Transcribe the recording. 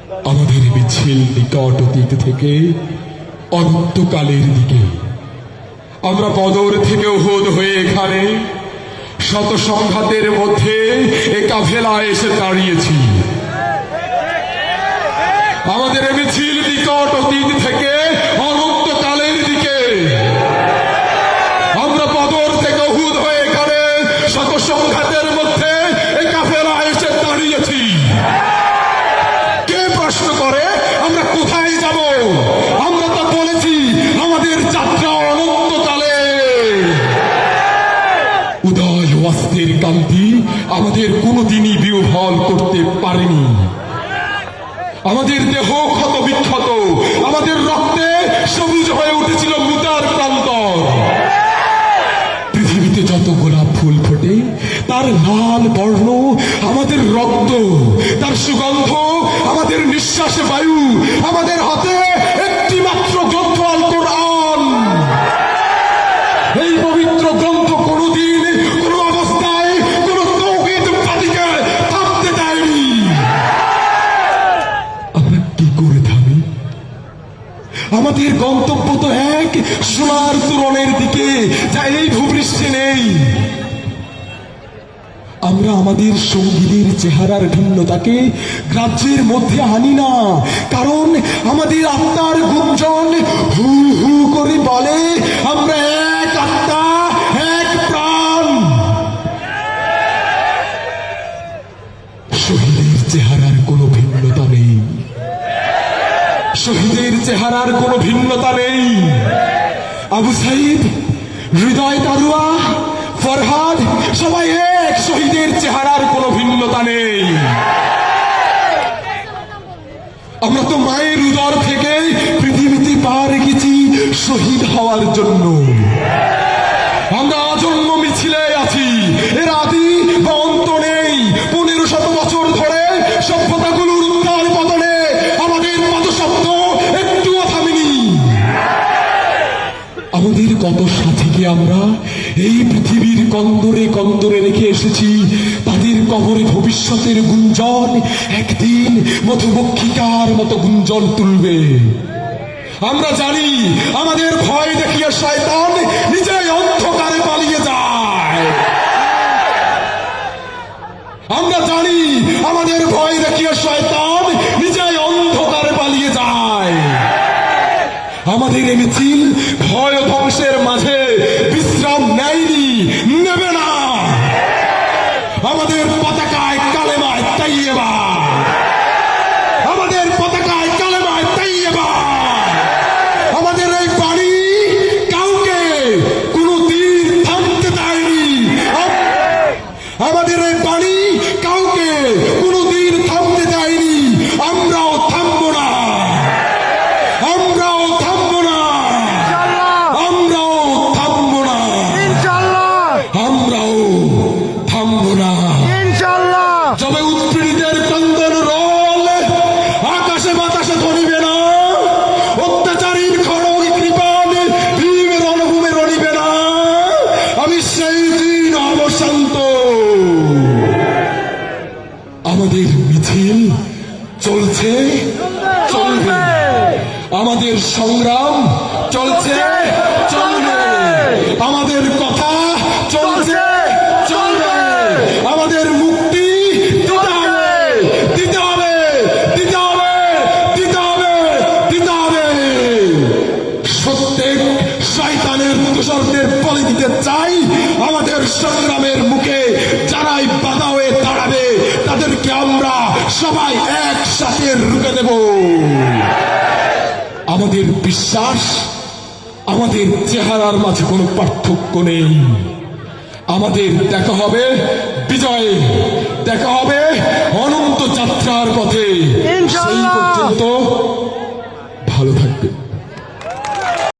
আমাদের মিছিল নিকট অতীত থেকে অনন্তকালের দিকে। আমরা বদর থেকে উহুদ হয়ে এখানে শত সংঘাতের মধ্যে এ কাফেলায় এসে দাঁড়িয়েছি। আমাদের মিছিল নিকট অতীত থেকে অনন্তকালের দিকে। আমরা বদর থেকে উহুদ হয়ে এখানে শত সংঘাতের মধ্যে এ কাফেলায় এসে দাঁড়িয়েছি। কে প্রশ্ন করে আমরা কোথায় যাব? আমরা তো বলেছি আমাদের যাত্রা অনন্তকালে। উদয় অস্তের কান্তি আমাদের কোনোদিনই বিহ্বল করতে পারেনি। আমাদের দেহ ক্ষত বিক্ষত, আমাদের রক্তে সবুজ হয়ে উঠেছিল মুতার প্রান্তর। পৃথিবীতে যত গোলাপ ফুল ফোটে তার লাল বর্ণ আমাদের রক্ত, তার সুগন্ধ আমাদের নিঃশ্বাসে বায়ু। আমাদের হাতে একটি মাত্র গ্রন্থ আল কোরআন। এই পবিত্র গ্রন্থ কোনদিন কোন অবস্থায় কোন তৌহিদবাদীকে থামতে দেয়নি। আমরা কি করে থামি? আমাদের গন্তব্য তো এক সোনার তোরণের দিকে, যা এই ভূপৃষ্ঠে নেই। আমরা আমাদের সঙ্গীদের চেহারার ভিন্নতাকে গ্রাহ্যের মধ্যে আনি না, কারণ আমাদের আত্মার গুঞ্জন হু হু করে বলে আমরা এক আত্মা, এক প্রাণ। শহীদের চেহারার কোনো ভিন্নতা নেই, শহীদের চেহারার কোনো ভিন্নতা নেই। আবু সাইদ, হৃদয় তারুয়া, ফরহাদ সবাই এক, শহীদের চেহারার কোনো ভিন্নতা নেই। আমরা তো মায়ের উদর থেকে পৃথিবীতে পা রেখেছি শহীদ হওয়ার জন্য। আমরা আজন্ম মিছিলে আছি, এর আদি বা অন্ত নেই। 1500 বছর ধরে সভ্যতাগুলোর উত্থান পতনে আমাদের পদশব্দ একটুও থামেনি। আমাদের কত সাথীকে আমরা এই পৃথিবীর কন্দরে কন্দরে রেখে এসেছি। তাদের কবরে ভবিষ্যতের গুঞ্জন একদিন মধুমক্ষিকার মতো গুঞ্জন তুলবে। আমরা জানি আমাদের ভয় দেখিয়ে শয়তান নিজেই অন্ধকারে পালিয়ে যায়। আমরা জানি আমাদের ভয় দেখিয়ে শয়তান নিজেই অন্ধকারে পালিয়ে যায়। আমাদের এই মিছিল ভয় ও ধ্বংসের মাঝে বিশ্রাম নেয়নি, নেবে না। আমাদের পতাকায় কালেমায় তাইয়্যিবা, আমাদের পতাকায় কালেমায় তাইয়্যিবা। আমাদের এই বাণী কাউকে কোনদিন থামতে দেয়নি। আমাদের এই বাণী কাউকে কোনদিন থামতে দেয়নি। আমরাও থামবো না, আমরাও থামবো না, আমরাও থামবো না, আমরাও থামবো না। যবে উৎপীড়িতের ক্রন্দন রোল আকাশে বাতাসে ধরিবে না, অত্যাচারীর খড়গ কৃপান ভীম রণভূমে রণিবে না, আমি সেই দিন অবসান্ত। আমাদের মিছিল চলছে, চলবে। আমাদের সংগ্রাম চলছে, চলবে। আমাদের কথা চলছে, চলবে। আমাদের মুক্তি দিতে হবে, দিতে হবে, দিতে হবে, দিতে হবে, দিতে হবে। প্রত্যেক শয়তানের দোসরদের বলি দিতে চাই। আমাদের সংগ্রামের মুখে যারাই বাধা হয়ে দাঁড়াবে তাদেরকে আমরা সবাই একসাথে রুখে দেব। আমাদের বিশ্বাস, আমাদের চেহারার মাঝে কোনো পার্থক্য নেই। আমাদের দেখা হবে বিজয়ে, দেখা হবে অনন্ত যাত্রার পথে। সেই পর্যন্ত